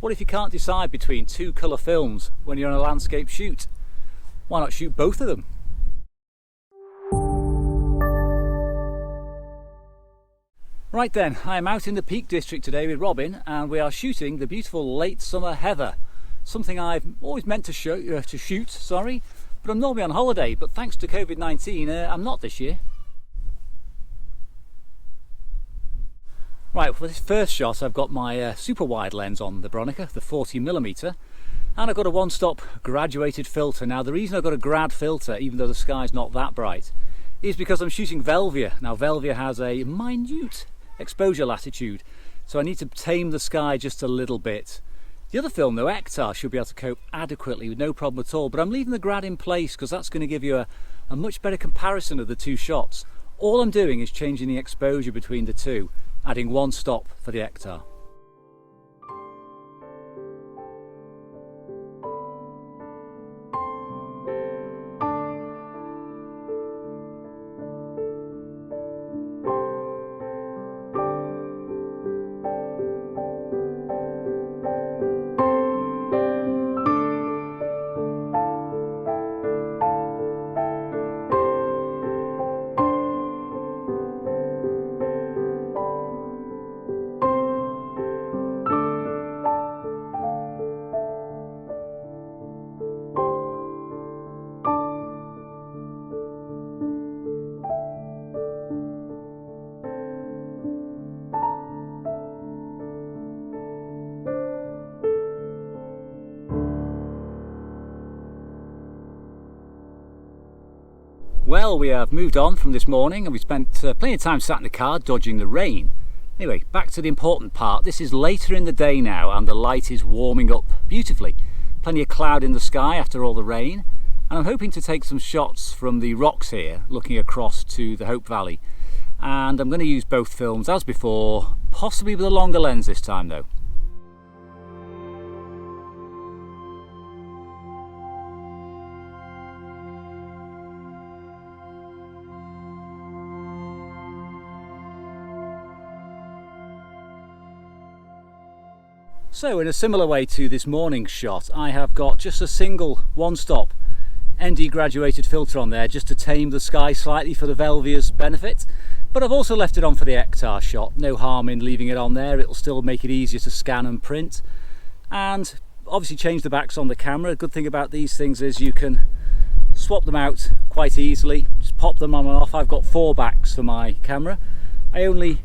What if you can't decide between two colour films when you're on a landscape shoot? Why not shoot both of them? Right then, I am out in the Peak District today with Robin and we are shooting the beautiful late summer heather. Something I've always meant to shoot, but I'm normally on holiday, but thanks to COVID-19 I'm not this year. Right, for this first shot I've got my super wide lens on the Bronica, the 40mm, and I've got a one-stop graduated filter. Now the reason I've got a grad filter, even though the sky's not that bright, is because I'm shooting Velvia. Now Velvia has a minute exposure latitude, so I need to tame the sky just a little bit. The other film though, Ektar, should be able to cope adequately with no problem at all, but I'm leaving the grad in place because that's going to give you a much better comparison of the two shots. All I'm doing is changing the exposure between the two, adding one stop for the Ektar. Well, we have moved on from this morning and we spent plenty of time sat in the car dodging the rain. Anyway, back to the important part. This is later in the day now and the light is warming up beautifully. Plenty of cloud in the sky after all the rain, and I'm hoping to take some shots from the rocks here looking across to the Hope Valley. And I'm going to use both films as before, possibly with a longer lens this time though. So in a similar way to this morning's shot, I have got just a single one-stop ND graduated filter on there just to tame the sky slightly for the Velvia's benefit, but I've also left it on for the Ektar shot. No harm in leaving it on there, it'll still make it easier to scan and print, and obviously change the backs on the camera. The good thing about these things is you can swap them out quite easily, just pop them on and off. I've got 4 backs for my camera. I only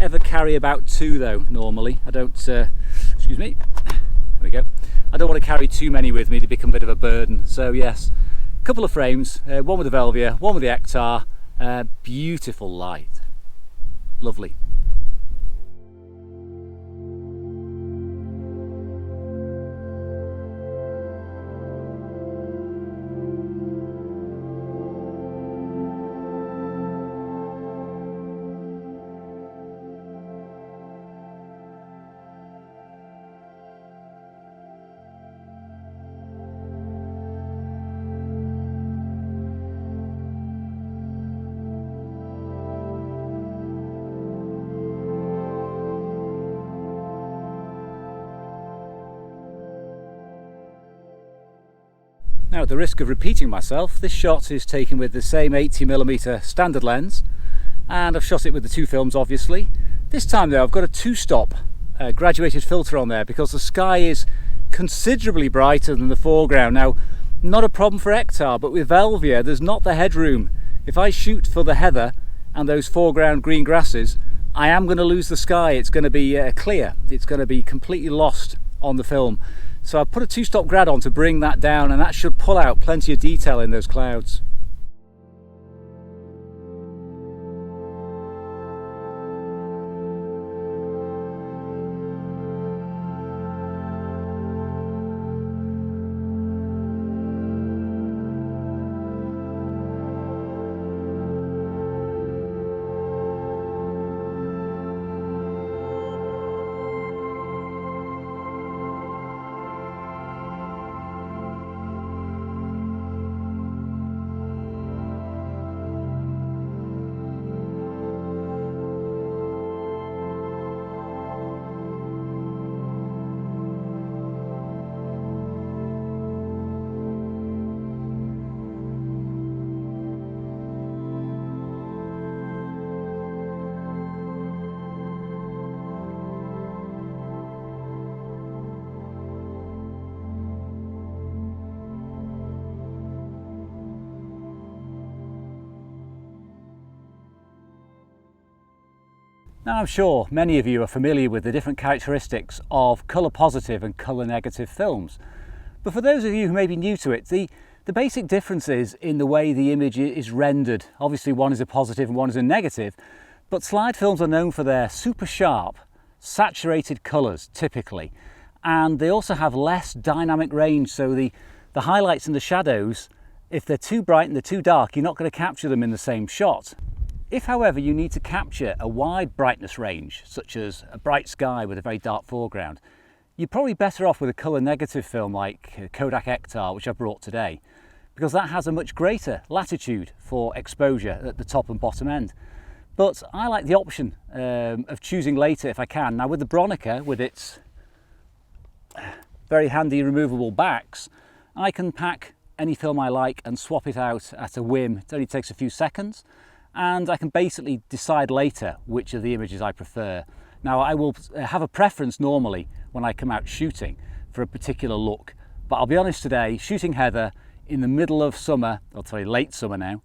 ever carry about 2 though normally. I don't excuse me, there we go, I don't want to carry too many with me to become a bit of a burden. So yes, a couple of frames, one with the Velvia, one with the Ektar. Beautiful light, lovely. Now at the risk of repeating myself, this shot is taken with the same 80mm standard lens and I've shot it with the 2 films obviously. This time though I've got a 2-stop graduated filter on there because the sky is considerably brighter than the foreground. Now, not a problem for Ektar, but with Velvia there's not the headroom. If I shoot for the heather and those foreground green grasses, I am going to lose the sky. It's going to be clear, it's going to be completely lost on the film. So I put a 2-stop grad on to bring that down, and that should pull out plenty of detail in those clouds. Now I'm sure many of you are familiar with the different characteristics of colour positive and colour negative films, but for those of you who may be new to it, the basic difference is in the way the image is rendered. Obviously one is a positive and one is a negative, but slide films are known for their super sharp, saturated colours typically, and they also have less dynamic range, so the highlights and the shadows, if they're too bright and they're too dark, you're not going to capture them in the same shot. If, however, you need to capture a wide brightness range, such as a bright sky with a very dark foreground, you're probably better off with a colour negative film like Kodak Ektar, which I've brought today, because that has a much greater latitude for exposure at the top and bottom end. But I like the option of choosing later if I can. Now with the Bronica, with its very handy removable backs, I can pack any film I like and swap it out at a whim. It only takes a few seconds, and I can basically decide later which of the images I prefer. Now I will have a preference normally when I come out shooting for a particular look, but I'll be honest today, shooting heather in the middle of summer, I'll tell you late summer now,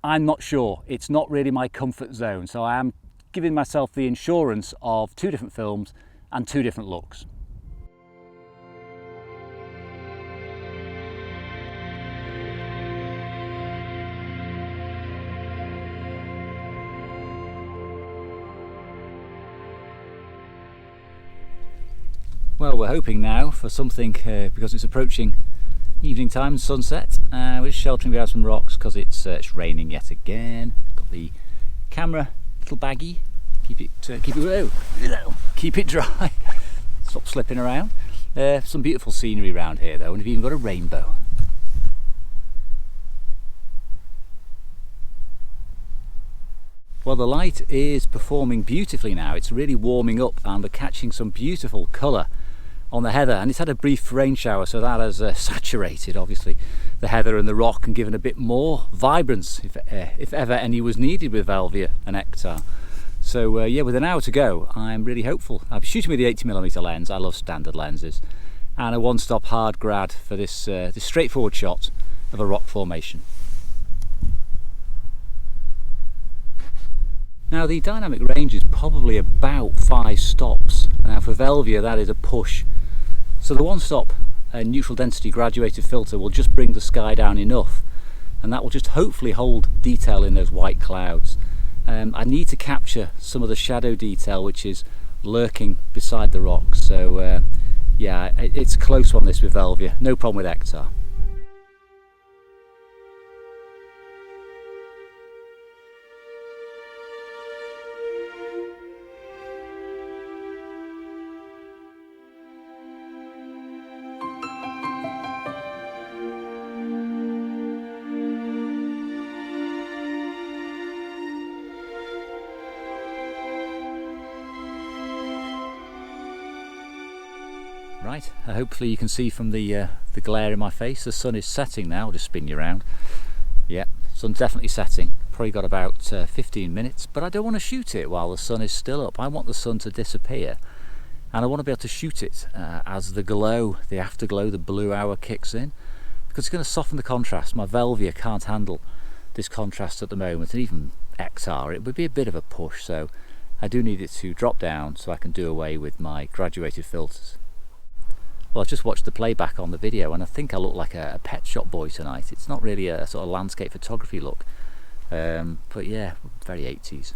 I'm not sure. It's not really my comfort zone, so I am giving myself the insurance of two different films and two different looks. Well, we're hoping now for something, because it's approaching evening time and sunset. We're sheltering behind some rocks because it's raining yet again. Got the camera, little baggie, keep it dry, stop slipping around. Some beautiful scenery around here though, and we've even got a rainbow. Well, the light is performing beautifully now. It's really warming up and we're catching some beautiful colour on the heather, and it's had a brief rain shower, so that has saturated obviously the heather and the rock and given a bit more vibrance, if ever any was needed with Velvia and Ektar. So yeah, with an hour to go, I'm really hopeful. I'll be shooting with the 80mm lens. I love standard lenses, and a one-stop hard grad for this this straightforward shot of a rock formation. Now the dynamic range is probably about 5 stops. Now for Velvia that is a push. So the one-stop neutral density graduated filter will just bring the sky down enough, and that will just hopefully hold detail in those white clouds. I need to capture some of the shadow detail which is lurking beside the rocks. So yeah, it's a close one this with Velvia, no problem with Ektar. Right, hopefully you can see from the glare in my face, the sun is setting now. I'll just spin you around. Yeah, sun's definitely setting. Probably got about 15 minutes, but I don't want to shoot it while the sun is still up. I want the sun to disappear, and I want to be able to shoot it as the glow, the afterglow, the blue hour kicks in, because it's going to soften the contrast. My Velvia can't handle this contrast at the moment, and even Ektar, it would be a bit of a push, so I do need it to drop down so I can do away with my graduated filters. Well, I've just watched the playback on the video and I think I look like a pet shop boy tonight. It's not really a sort of landscape photography look, but yeah, very 80s.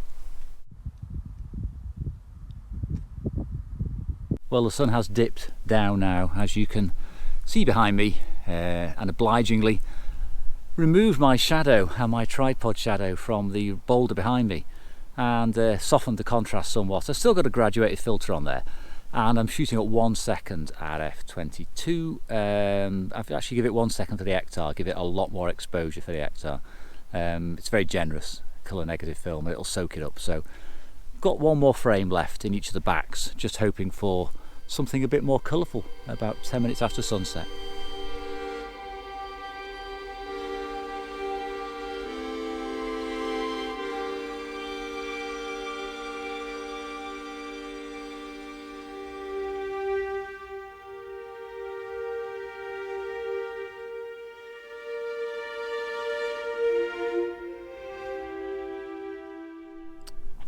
Well, the sun has dipped down now, as you can see behind me, and obligingly removed my shadow and my tripod shadow from the boulder behind me and softened the contrast somewhat. I've still got a graduated filter on there, and I'm shooting at 1 second at f/22. I've actually give it 1 second for the Ektar, give it a lot more exposure for the Ektar. It's very generous colour negative film, it'll soak it up. So got one more frame left in each of the backs, just hoping for something a bit more colourful about 10 minutes after sunset.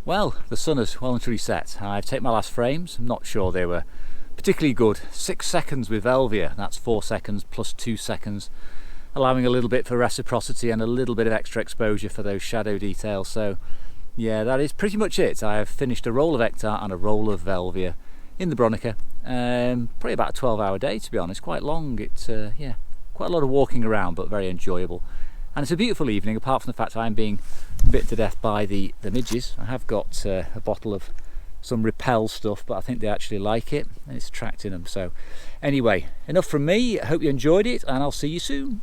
Well, the sun has well and truly set. I've taken my last frames. I'm not sure they were particularly good. 6 seconds with Velvia, that's 4 seconds plus 2 seconds, allowing a little bit for reciprocity and a little bit of extra exposure for those shadow details. So yeah, that is pretty much it. I have finished a roll of Ektar and a roll of Velvia in the Bronica. Probably about a 12-hour day, to be honest. Quite long. It's yeah, quite a lot of walking around, but very enjoyable. And it's a beautiful evening, apart from the fact I'm being bit to death by the midges. I have got a bottle of some repel stuff, but I think they actually like it and it's attracting them. So anyway, enough from me. I hope you enjoyed it, and I'll see you soon.